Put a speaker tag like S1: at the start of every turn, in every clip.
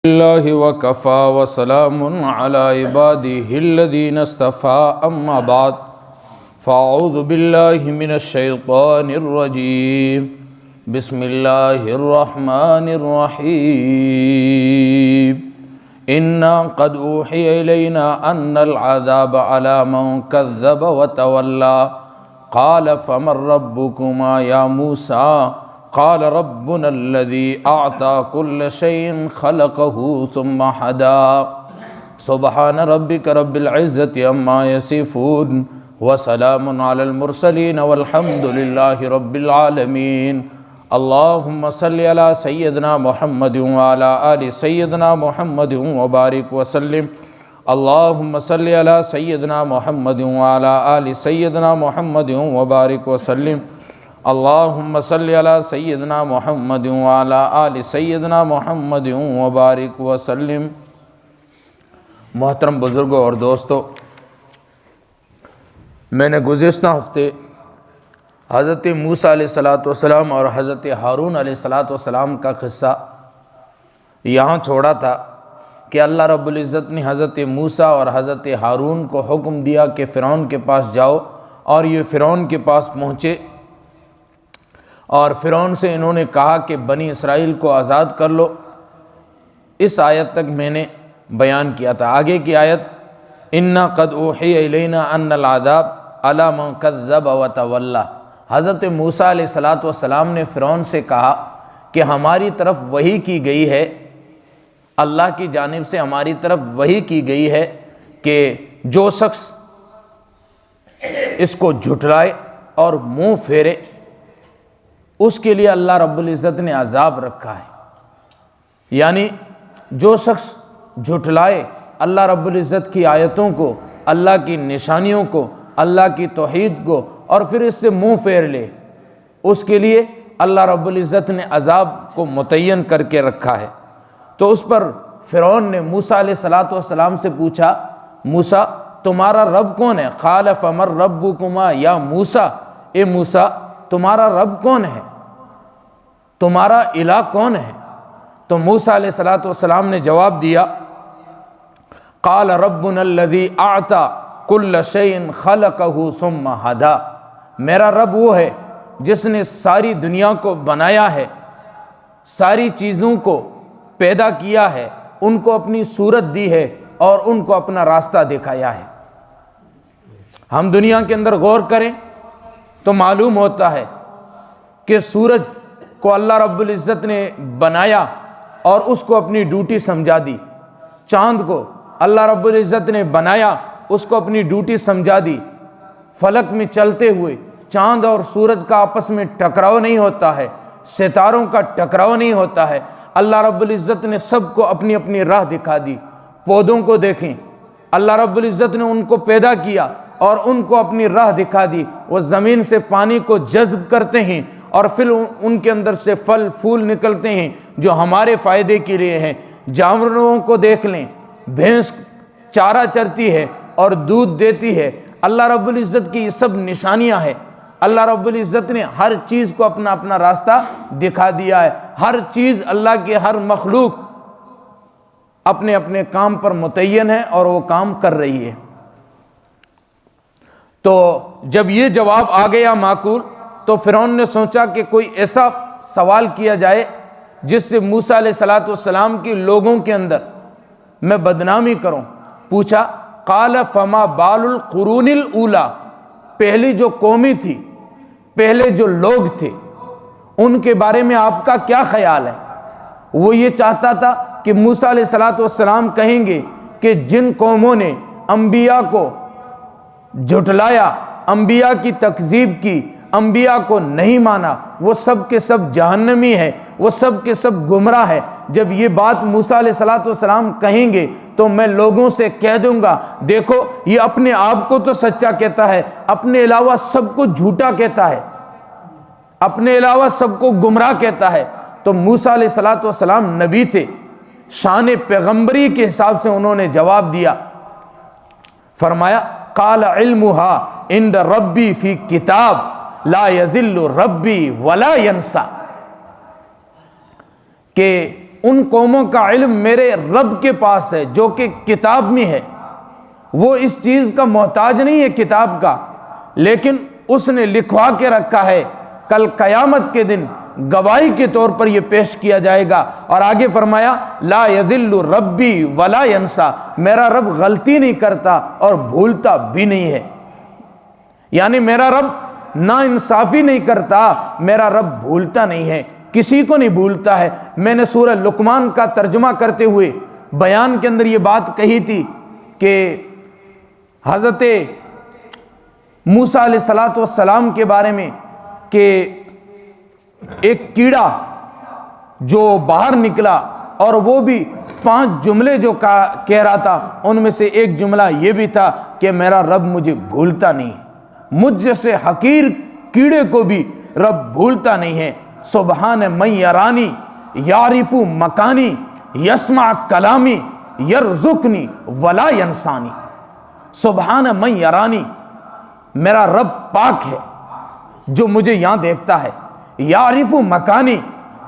S1: اللہ وکفا وسلام علی عباده الذین اصطفى اما بعد فاعوذ باللہ من الشیطان الرجیم بسم اللہ الرحمن الرحیم انا قد اوحی الینا ان العذاب علی من کذب وتولی قال فمن ربکما یا موسیٰ قال ربنا الذي أعطى كل شيء خلقه ثم هدى سبحان ربك رب العزة عما يصفون وسلام على المرسلين والحمد لله رب العالمين اللهم صل على سيدنا محمد وعلى آل سيدنا محمد وبارك وسلم اللهم صل على سيدنا محمد وعلى آل سيدنا محمد وبارك وسلم اللہم صلی علی سیدنا محمد وعلی آل سیدنا محمد وبارک وسلم۔ محترم بزرگوں اور دوستو، میں نے گزشتہ ہفتے حضرت موسیٰ علیہ السلام اور حضرت ہارون علیہ السلام کا قصہ یہاں چھوڑا تھا کہ اللہ رب العزت نے حضرت موسیٰ اور حضرت ہارون کو حکم دیا کہ فرعون کے پاس جاؤ، اور یہ فرعون کے پاس پہنچے اور فرعون سے انہوں نے کہا کہ بنی اسرائیل کو آزاد کر لو۔ اس آیت تک میں نے بیان کیا تھا۔ آگے کی آیت انا قد اوحی الینا ان العذاب علی من کذب وتولی، حضرت موسیٰ علیہ السلام نے فرعون سے کہا کہ ہماری طرف وحی کی گئی ہے، اللہ کی جانب سے ہماری طرف وحی کی گئی ہے کہ جو شخص اس کو جھٹلائے اور منہ پھیرے اس کے لیے اللہ رب العزت نے عذاب رکھا ہے۔ یعنی جو شخص جھٹلائے اللہ رب العزت کی آیتوں کو، اللہ کی نشانیوں کو، اللہ کی توحید کو، اور پھر اس سے منہ پھیر لے، اس کے لیے اللہ رب العزت نے عذاب کو متعین کر کے رکھا ہے۔ تو اس پر فرعون نے موسیٰ علیہ السلام سے پوچھا، موسیٰ تمہارا رب کون ہے؟ قال فمن ربکما یا موسیٰ، اے موسیٰ تمہارا رب کون ہے، تمہارا الہ کون ہے؟ تو موسیٰ علیہ السلام نے جواب دیا، قال ربنا الذی اعطى کل شیء خلقہ ثم ہدی، میرا رب وہ ہے جس نے ساری دنیا کو بنایا ہے، ساری چیزوں کو پیدا کیا ہے، ان کو اپنی صورت دی ہے اور ان کو اپنا راستہ دکھایا ہے۔ ہم دنیا کے اندر غور کریں تو معلوم ہوتا ہے کہ سورج کو اللہ رب العزت نے بنایا اور اس کو اپنی ڈیوٹی سمجھا دی، چاند کو اللہ رب العزت نے بنایا، اس کو اپنی ڈیوٹی سمجھا دی۔ فلک میں چلتے ہوئے چاند اور سورج کا آپس میں ٹکراؤ نہیں ہوتا ہے، ستاروں کا ٹکراؤ نہیں ہوتا ہے، اللہ رب العزت نے سب کو اپنی اپنی راہ دکھا دی۔ پودوں کو دیکھیں، اللہ رب العزت نے ان کو پیدا کیا اور ان کو اپنی راہ دکھا دی، وہ زمین سے پانی کو جذب کرتے ہیں اور پھر ان کے اندر سے پھل پھول نکلتے ہیں جو ہمارے فائدے کے لیے ہیں۔ جانوروں کو دیکھ لیں، بھینس چارہ چرتی ہے اور دودھ دیتی ہے، اللہ رب العزت کی یہ سب نشانیاں ہیں۔ اللہ رب العزت نے ہر چیز کو اپنا اپنا راستہ دکھا دیا ہے، ہر چیز اللہ کے ہر مخلوق اپنے اپنے کام پر متعین ہے اور وہ کام کر رہی ہے۔ تو جب یہ جواب آ گیا معقول، تو فرعون نے سوچا کہ کوئی ایسا سوال کیا جائے جس سے موسیٰ علیہ السلام کی لوگوں کے اندر میں بدنامی کروں۔ پوچھا قال فما بال القرون الاولی، پہلی جو قومی تھی، پہلے جو لوگ تھے، ان کے بارے میں آپ کا کیا خیال ہے؟ وہ یہ چاہتا تھا کہ موسیٰ علیہ السلام کہیں گے کہ جن قوموں نے انبیاء کو جھٹلایا، انبیاء کی تکذیب کی، انبیاء کو نہیں مانا، وہ سب کے سب جہنمی ہیں، وہ سب کے سب گمراہ ہے۔ جب یہ بات موسیٰ علیہ السلام کہیں گے تو میں لوگوں سے کہہ دوں گا دیکھو یہ اپنے آپ کو تو سچا کہتا ہے، اپنے علاوہ سب کو جھوٹا کہتا ہے، اپنے علاوہ سب کو گمراہ کہتا ہے۔ تو موسیٰ علیہ السلام نبی تھے، شان پیغمبری کے حساب سے انہوں نے جواب دیا، فرمایا قال علمها عند ربی فی کتاب لا یذل ربی ولا ینسا، کہ ان قوموں کا علم میرے رب کے پاس ہے جو کہ کتاب میں ہے، وہ اس چیز کا محتاج نہیں ہے کتاب کا، لیکن اس نے لکھوا کے رکھا ہے، کل قیامت کے دن گواہی کے طور پر یہ پیش کیا جائے گا۔ اور آگے فرمایا لا یضل ربی ولا ینسا، میرا رب غلطی نہیں کرتا اور بھولتا بھی نہیں ہے، یعنی میرا رب نا انصافی نہیں کرتا، میرا رب بھولتا نہیں ہے، کسی کو نہیں بھولتا ہے۔ میں نے سورہ لقمان کا ترجمہ کرتے ہوئے بیان کے اندر یہ بات کہی تھی کہ حضرت موسیٰ علیہ السلام کے بارے میں کہ ایک کیڑا جو باہر نکلا اور وہ بھی 5 جملے جو کہہ رہا تھا، ان میں سے ایک جملہ یہ بھی تھا کہ میرا رب مجھے بھولتا نہیں، مجھ جیسے حقیر کیڑے کو بھی رب بھولتا نہیں ہے۔ سبحان من یرانی یعرف مکانی یسمع کلامی یرزقنی ولا ینسانی، سبحان من یرانی، میرا رب پاک ہے جو مجھے یہاں دیکھتا ہے، یعرف مکانی،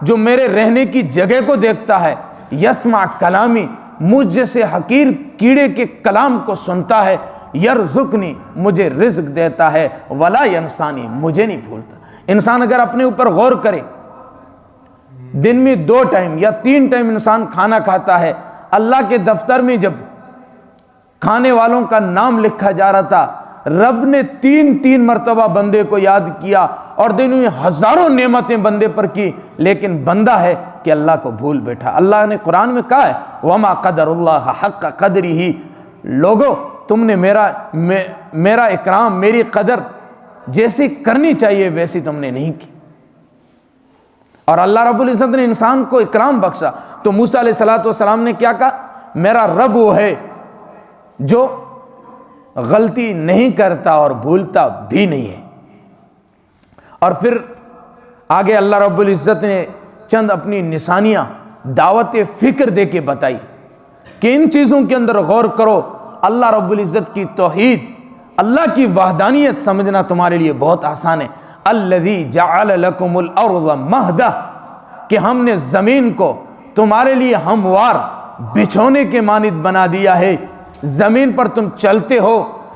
S1: جو میرے رہنے کی جگہ کو دیکھتا ہے، یسمع کلامی، مجھ جیسے حقیر کیڑے کے کلام کو سنتا ہے، یرزقنی، مجھے رزق دیتا ہے، ولا ینسانی، مجھے نہیں بھولتا۔ انسان اگر اپنے اوپر غور کرے، دن میں 2 ٹائم یا 3 ٹائم انسان کھانا کھاتا ہے، اللہ کے دفتر میں جب کھانے والوں کا نام لکھا جا رہا تھا، رب نے 3 مرتبہ بندے کو یاد کیا، اور دنوں میں ہزاروں نعمتیں بندے پر کی، لیکن بندہ ہے کہ اللہ کو بھول بیٹھا۔ اللہ نے قرآن میں کہا ہے وَمَا قَدَرُ اللَّهَ حَقَّ قَدْرِهِ، لوگو تم نے میرا اکرام، میری قدر جیسی کرنی چاہیے ویسی تم نے نہیں کی۔ اور اللہ رب العزت نے انسان کو اکرام بخشا، تو موسیٰ علیہ السلام نے کیا کہا؟ میرا رب وہ ہے جو غلطی نہیں کرتا اور بھولتا بھی نہیں ہے۔ اور پھر آگے اللہ رب العزت نے چند اپنی نشانیاں دعوت فکر دے کے بتائی کہ ان چیزوں کے اندر غور کرو، اللہ رب العزت کی توحید، اللہ کی وحدانیت سمجھنا تمہارے لیے بہت آسان ہے۔ الذی جعل لکم الارض مہدا، کہ ہم نے زمین کو تمہارے لیے ہموار بچھونے کے مانند بنا دیا ہے، زمین پر تم چلتے ہو،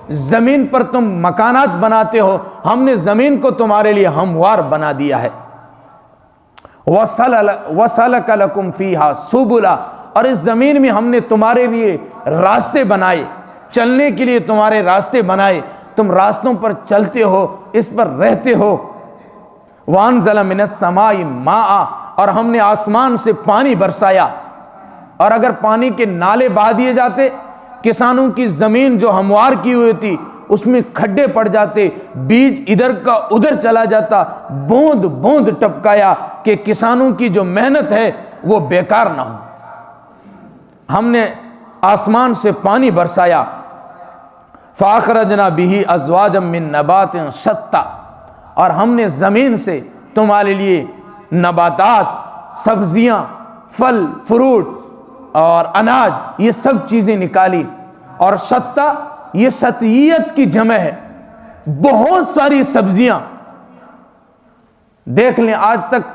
S1: زمین پر تم مکانات بناتے ہو، ہم نے زمین کو تمہارے لیے ہموار بنا دیا ہے۔ وَسَلَكَ لَكُمْ فِيهَا سُبُلًا، اور اس زمین میں ہم نے تمہارے لیے راستے بنائے، چلنے کے لیے تمہارے راستے بنائے، تم راستوں پر چلتے ہو، اس پر رہتے ہو۔ وَأَنزَلَ مِنَ السَّمَاءِ مَاءً، اور ہم نے آسمان سے پانی برسایا، اور اگر پانی کے نالے بہا دیے جاتے، کسانوں کی زمین جو ہموار کی ہوئی تھی اس میں کھڈے پڑ جاتے، بیج ادھر کا ادھر چلا جاتا، بوند بوند ٹپکایا کہ کسانوں کی جو محنت ہے وہ بیکار نہ ہو۔ ہم نے آسمان سے پانی برسایا، فَأَخْرَجْنَا بِهِ أَزْوَاجًا مِّن نَبَاتٍ شَتَّىٰ، اور ہم نے زمین سے تمہارے لیے نباتات، سبزیاں، پھل فروٹ اور اناج، یہ سب چیزیں نکالی۔ اور شتّا یہ شتیت کی جمع ہے، بہت ساری سبزیاں، دیکھ لیں آج تک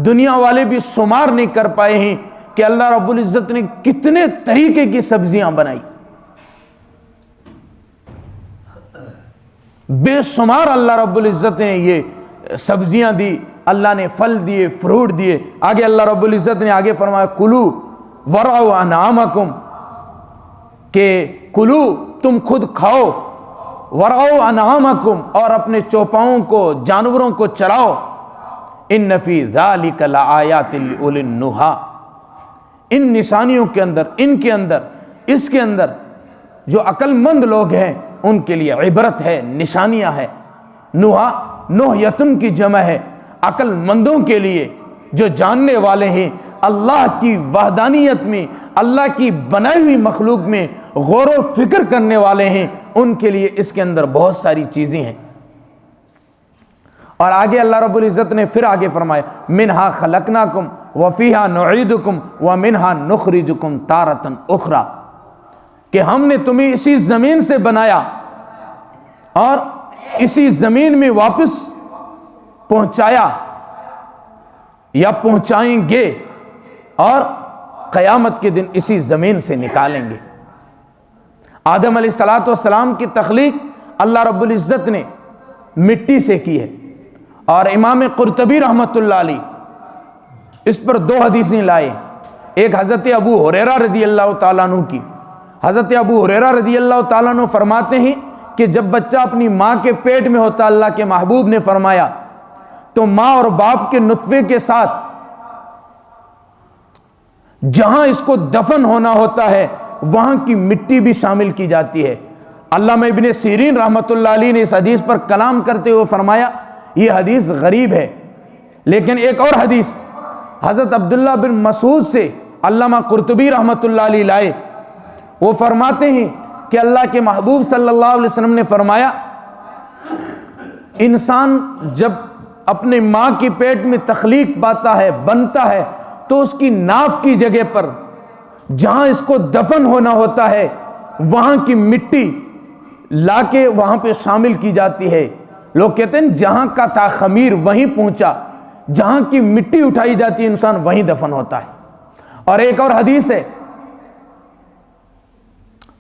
S1: دنیا والے بھی شمار نہیں کر پائے ہیں کہ اللہ رب العزت نے کتنے طریقے کی سبزیاں بنائی، بے شمار اللہ رب العزت نے یہ سبزیاں دی، اللہ نے پھل دیے، فروٹ دیے۔ آگے اللہ رب العزت نے آگے فرمایا کلو ورعوا انعامکم، کہ کلو تم خود کھاؤ، ورعوا انعامکم، اور اپنے چوپاؤں کو، جانوروں کو چراؤ، ان فی ذالک لآیات لأولی النہی، ان نشانیوں کے اندر، ان کے اندر، اس کے اندر جو عقل مند لوگ ہیں ان کے لیے عبرت ہے، نشانیاں ہے۔ نوحہ نوحیتن کی جمع ہے، عقل مندوں کے لیے جو جاننے والے ہیں، اللہ کی وحدانیت میں، اللہ کی بنائی ہوئی مخلوق میں غور و فکر کرنے والے ہیں، ان کے لیے اس کے اندر بہت ساری چیزیں ہیں۔ اور آگے اللہ رب العزت نے پھر آگے فرمایا منہا خلقناکم وفیہا نعیدکم ومنہا نخرجکم تارۃ اخری، کہ ہم نے تمہیں اسی زمین سے بنایا اور اسی زمین میں واپس پہنچایا یا پہنچائیں گے، اور قیامت کے دن اسی زمین سے نکالیں گے۔ آدم علیہ السلام کی تخلیق اللہ رب العزت نے مٹی سے کی ہے، اور امام قرطبی رحمۃ اللہ علیہ اس پر 2 حدیثیں لائے۔ ایک حضرت ابو ہریرہ رضی اللہ تعالیٰ عنہ کی۔ حضرت ابو ہریرہ رضی اللہ تعالیٰ عنہ فرماتے ہیں کہ جب بچہ اپنی ماں کے پیٹ میں ہوتا، اللہ کے محبوب نے فرمایا تو ماں اور باپ کے نطفے کے ساتھ جہاں اس کو دفن ہونا ہوتا ہے وہاں کی مٹی بھی شامل کی جاتی ہے۔ علامہ ابن سیرین رحمۃ اللہ علیہ نے اس حدیث پر کلام کرتے ہوئے فرمایا یہ حدیث غریب ہے، لیکن ایک اور حدیث حضرت عبداللہ بن مسعود سے علامہ قرطبی رحمۃ اللہ علیہ لائے۔ وہ فرماتے ہیں کہ اللہ کے محبوب صلی اللہ علیہ وسلم نے فرمایا انسان جب اپنے ماں کی پیٹ میں تخلیق پاتا ہے، بنتا ہے، تو اس کی ناف کی جگہ پر جہاں اس کو دفن ہونا ہوتا ہے وہاں کی مٹی لا کے وہاں پہ شامل کی جاتی ہے۔ لوگ کہتے ہیں جہاں کا تھا خمیر وہیں پہنچا، جہاں کی مٹی اٹھائی جاتی ہے انسان وہیں دفن ہوتا ہے۔ اور ایک اور حدیث ہے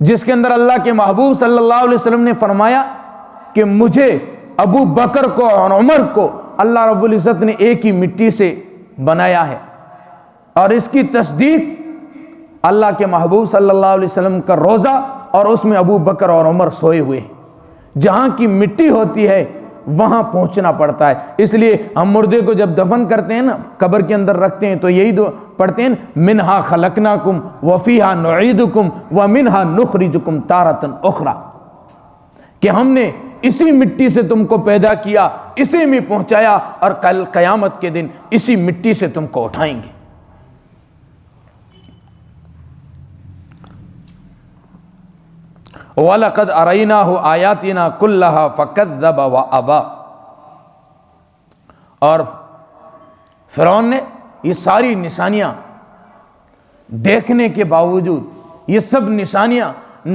S1: جس کے اندر اللہ کے محبوب صلی اللہ علیہ وسلم نے فرمایا کہ مجھے، ابو بکر کو اور عمر کو اللہ رب العزت نے ایک ہی مٹی سے بنایا ہے، اور اس کی تصدیق اللہ کے محبوب صلی اللہ علیہ وسلم کا روزہ اور اس میں ابو بکر اور عمر سوئے ہوئے ہیں۔ جہاں کی مٹی ہوتی ہے وہاں پہنچنا پڑتا ہے۔ اس لیے ہم مردے کو جب دفن کرتے ہیں نا، قبر کے اندر رکھتے ہیں، تو یہی دعا پڑھتے ہیں منہا خلقناکم وفیہا نعیدکم ومنہا نخرجکم تارۃ اخری، کہ ہم نے اسی مٹی سے تم کو پیدا کیا، اسی میں پہنچایا، اور کل قیامت کے دن اسی مٹی سے تم کو اٹھائیں گے۔ وَلَقَدْ أَرَيْنَاهُ آيَاتِنَا كُلَّهَا فَكَذَّبَ وَأَبَى، اور فرعون نے یہ ساری نشانیاں دیکھنے کے باوجود، یہ سب نشانیاں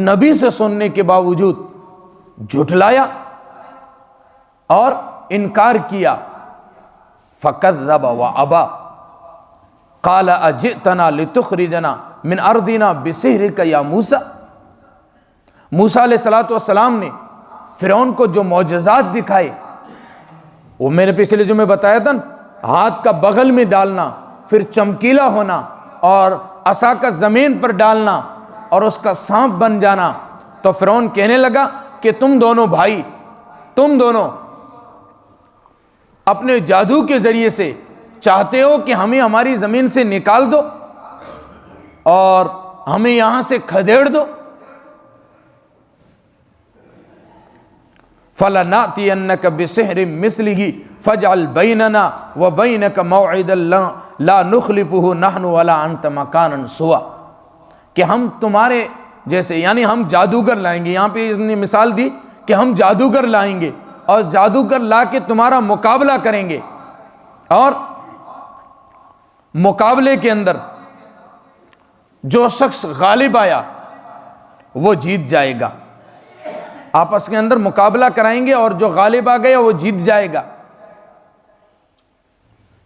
S1: نبی سے سننے کے باوجود جھٹلایا اور انکار کیا۔ فَكَذَّبَ وَأَبَى قَالَ أَجِئْتَنَا لِتُخْرِجَنَا مِنْ أَرْضِنَا بِسِحْرِكَ يَا مُوسَى۔ موسیٰ علیہ السلام نے فرعون کو جو معجزات دکھائے، وہ میں نے پچھلے جو میں بتایا تھا، ہاتھ کا بغل میں ڈالنا، پھر چمکیلا ہونا، اور عصا کا زمین پر ڈالنا اور اس کا سانپ بن جانا، تو فرعون کہنے لگا کہ تم دونوں بھائی، تم دونوں اپنے جادو کے ذریعے سے چاہتے ہو کہ ہمیں ہماری زمین سے نکال دو اور ہمیں یہاں سے کھدیڑ دو۔ فَلَنَأْتِيَنَّكَ بِسِحْرٍ مِثْلِهِ فَاجْعَلْ بَيْنَنَا وَبَيْنَكَ مَوْعِدًا لَا نُخْلِفُهُ نَحْنُ وَلَا أَنْتَ مَكَانًا سُوًى، کہ ہم تمہارے جیسے، یعنی ہم جادوگر لائیں گے۔ یہاں پہ اس نے مثال دی کہ ہم جادوگر لائیں گے اور جادوگر لا کے تمہارا مقابلہ کریں گے، اور مقابلے کے اندر جو شخص غالب آیا وہ جیت جائے گا۔ آپس کے اندر مقابلہ کرائیں گے اور جو غالب آ گیا وہ جیت جائے گا۔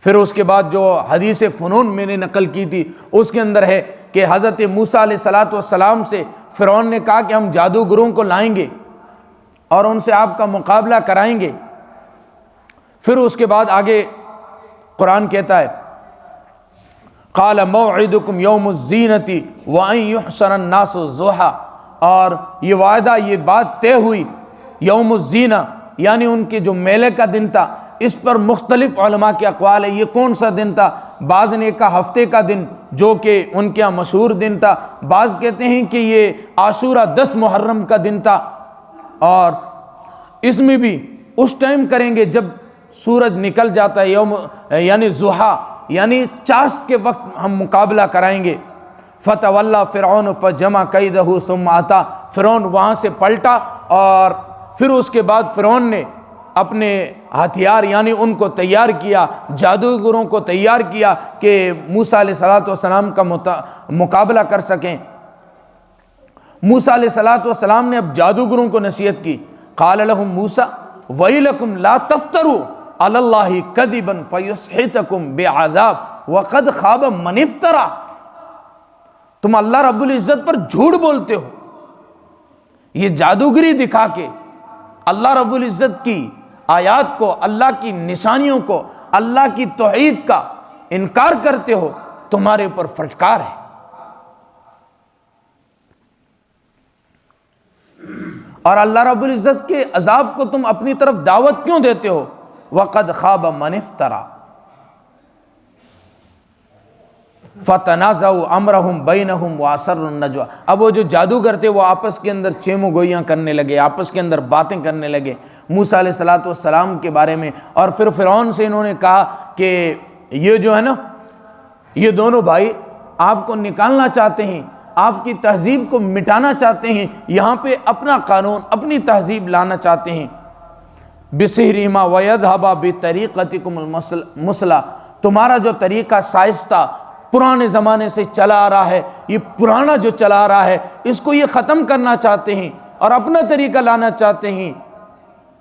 S1: پھر اس کے بعد جو حدیث فنون میں نے نقل کی تھی اس کے اندر ہے کہ حضرت موسیٰ علیہ السلام سے فرعون نے کہا کہ ہم جادوگروں کو لائیں گے اور ان سے آپ کا مقابلہ کرائیں گے۔ پھر اس کے بعد آگے قرآن کہتا ہے قال موعدکم یوم الزینۃ وان یحشر الناس ضحیٰ، اور یہ وعدہ، یہ بات طے ہوئی یوم الزینہ، یعنی ان کے جو میلے کا دن تھا۔ اس پر مختلف علماء کے اقوال ہے یہ کون سا دن تھا۔ بعض نے کہا ہفتے کا دن جو کہ ان کے یہاں مشہور دن تھا، بعض کہتے ہیں کہ یہ عاشورہ 10 محرم کا دن تھا، اور اس میں بھی اس ٹائم کریں گے جب سورج نکل جاتا ہے، یوم یعنی ضحیٰ، یعنی چاشت کے وقت ہم مقابلہ کرائیں گے۔ فتولی فرعون فجمع کیدہ ثم اتی، فرعون وہاں سے پلٹا اور پھر اس کے بعد فرعون نے اپنے ہتھیار یعنی ان کو تیار کیا، جادوگروں کو تیار کیا کہ موسیٰ علیہ السلام کا مقابلہ کر سکیں۔ موسیٰ علیہ السلام نے اب جادوگروں کو نصیحت کی۔ قال لهم موسیٰ ویلکم لا تفتروا علی اللہ کذبا فیسحتکم بعذاب وقد خاب من افترا، تم اللہ رب العزت پر جھوٹ بولتے ہو۔ یہ جادوگری دکھا کے اللہ رب العزت کی آیات کو، اللہ کی نشانیوں کو، اللہ کی توحید کا انکار کرتے ہو، تمہارے اوپر فٹکار ہے۔ اور اللہ رب العزت کے عذاب کو تم اپنی طرف دعوت کیوں دیتے ہو؟ وقد خاب من افترا فتنازعوا امرهم بینہم واسروا النجوى۔ اب وہ جو جادوگر تھے وہ آپس کے اندر چیمو گوئیاں کرنے لگے، آپس کے اندر باتیں کرنے لگے موسیٰ علیہ السلام کے بارے میں، اور پھر فرعون سے انہوں نے کہا کہ یہ جو ہے نا، یہ دونوں بھائی آپ کو نکالنا چاہتے ہیں، آپ کی تہذیب کو مٹانا چاہتے ہیں، یہاں پہ اپنا قانون، اپنی تہذیب لانا چاہتے ہیں۔ بِسِحْرِهِمَا وَيَذْهَبَا بِطَرِيقَتِكُمُ الْمُثْلَى، تمہارا جو طریقہ سائستہ پرانے زمانے سے چلا آ رہا ہے، یہ پرانا جو چلا آ رہا ہے اس کو یہ ختم کرنا چاہتے ہیں اور اپنا طریقہ لانا چاہتے ہیں۔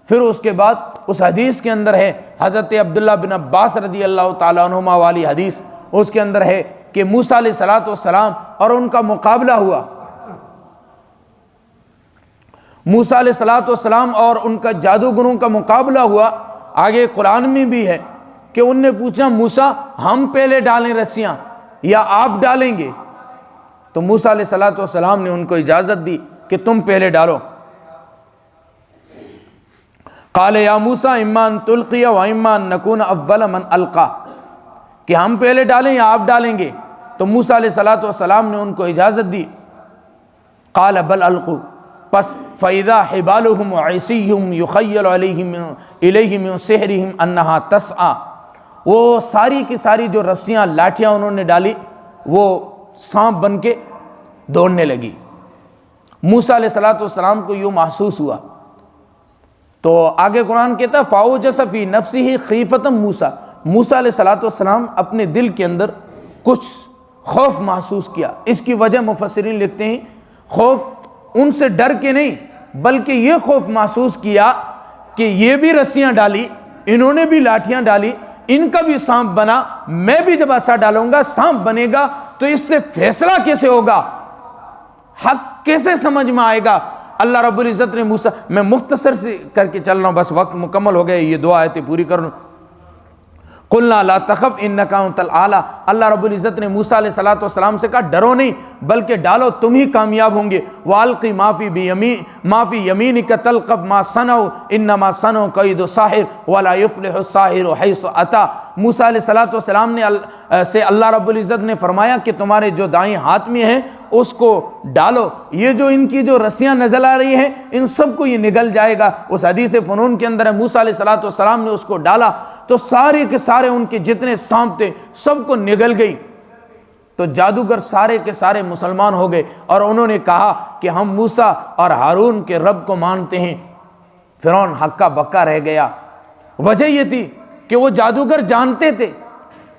S1: پھر اس کے بعد اس حدیث کے اندر ہے، حضرت عبداللہ بن عباس رضی اللہ تعالیٰ عنہما والی حدیث، اس کے اندر ہے کہ موسیٰ علیہ السلام اور ان کا مقابلہ ہوا۔ موسیٰ علیہ السلام اور ان کا جادوگروں کا مقابلہ ہوا۔ آگے قرآن میں بھی ہے کہ ان نے پوچھا موسیٰ ہم پہلے ڈالیں رسیاں یا آپ ڈالیں گے؟ تو موسیٰ علیہ السلام نے ان کو اجازت دی کہ تم پہلے ڈالو۔ قال یا موسیٰ اما ان تلقی و اما ان نکون اول من القا، کہ ہم پہلے ڈالیں یا آپ ڈالیں گے؟ تو موسیٰ علیہ السلام نے ان کو اجازت دی۔ قال بل القوا، پس فَإِذَا حِبَالُهُمْ وَعِصِيُّهُمْ يُخَيَّلُ إِلَيْهِ مِنْ سِحْرِهِمْ أَنَّهَا تَسْعَى، وہ ساری کی ساری جو رسیاں لاٹھیاں انہوں نے ڈالی وہ سانپ بن کے دوڑنے لگی۔ موسیٰ علیہ السلام کو یوں محسوس ہوا، تو آگے قرآن کہتا ہے فَأَوْجَسَ فِي نَفْسِهِ خِيفَةً موسیٰ، موسیٰ علیہ السلام اپنے دل کے اندر کچھ خوف محسوس کیا۔ اس کی وجہ مفسرین لکھتے ہیں خوف ان سے ڈر کے نہیں، بلکہ یہ خوف محسوس کیا کہ یہ بھی رسیاں ڈالی، انہوں نے بھی لاٹھیاں ڈالی، ان کا بھی سانپ بنا، میں بھی جب ایسا ڈالوں گا سانپ بنے گا تو اس سے فیصلہ کیسے ہوگا، حق کیسے سمجھ میں آئے گا۔ اللہ رب العزت نے موسیٰ، میں مختصر سے کر کے چل رہا ہوں، بس وقت مکمل ہو گئے، یہ دو آیتیں پوری کر لوں۔ قُلْنَا لَا تَخَفْ إِنَّكَ أَنْتَ الْأَعْلَىٰ، اللہ رب العزت نے موسیٰ علیہ السلام سے کہا ڈرو نہیں بلکہ ڈالو، تم ہی کامیاب ہوں گے۔ وَأَلْقِ مَا فِي يَمِينِكَ تَلْقَفْ مَا صَنَعُوا إِنَّمَا صَنَعُوا كَيْدُ سَاحِرٍ وَلَا يُفْلِحُ السَّاحِرُ حَيْثُ أَتَىٰ، موسیٰ علیہ السلام سے اللہ رب العزت نے فرمایا کہ تمہارے جو دائیں ہاتھ میں ہیں اس کو ڈالو، یہ جو ان کی جو رسیاں نزل آ رہی ہیں ان سب کو یہ نگل جائے گا۔ اس حدیث فنون کے اندر ہے موسیٰ علیہ السلام نے اس کو ڈالا تو سارے کے سارے ان کے جتنے سانپ تھے سب کو نگل گئی، تو جادوگر سارے کے سارے مسلمان ہو گئے اور انہوں نے کہا کہ ہم موسیٰ اور ہارون کے رب کو مانتے ہیں۔ فرعون ہکا بکا رہ گیا۔ وجہ یہ تھی کہ وہ جادوگر جانتے تھے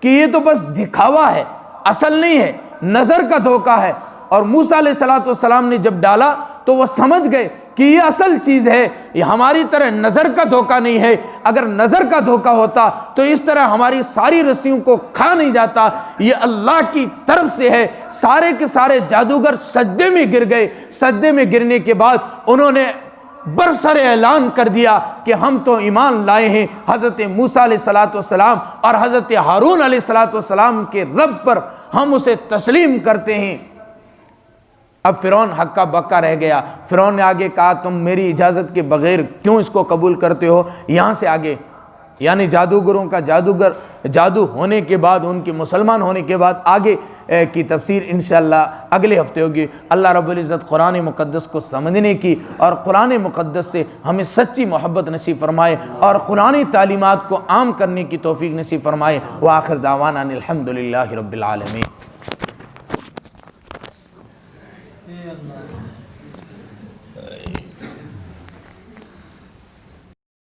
S1: کہ یہ تو بس دکھاوا ہے، اصل نہیں ہے، نظر کا دھوکہ ہے، اور موسیٰ علیہ السلام نے جب ڈالا تو وہ سمجھ گئے کہ یہ اصل چیز ہے، یہ ہماری طرح نظر کا دھوکہ نہیں ہے۔ اگر نظر کا دھوکہ ہوتا تو اس طرح ہماری ساری رسیوں کو کھا نہیں جاتا، یہ اللہ کی طرف سے ہے۔ سارے کے سارے جادوگر سجدے میں گر گئے۔ سجدے میں گرنے کے بعد انہوں نے برسر اعلان کر دیا کہ ہم تو ایمان لائے ہیں حضرت موسیٰ علیہ السلام اور حضرت ہارون علیہ السلام کے رب پر، ہم اسے تسلیم کرتے ہیں۔ اب فرعون ہکا بکا رہ گیا۔ فرعون نے آگے کہا تم میری اجازت کے بغیر کیوں اس کو قبول کرتے ہو؟ یہاں سے آگے یعنی جادوگروں کا جادو ہونے کے بعد، ان کے مسلمان ہونے کے بعد آگے کی تفسیر انشاءاللہ اگلے ہفتے ہوگی۔ اللہ رب العزت قرآن مقدس کو سمجھنے کی اور قرآن مقدس سے ہمیں سچی محبت نصیب فرمائے اور قرآنی تعلیمات کو عام کرنے کی توفیق نصیب فرمائے۔ وآخر دعوانا ان الحمدللہ رب العالمین۔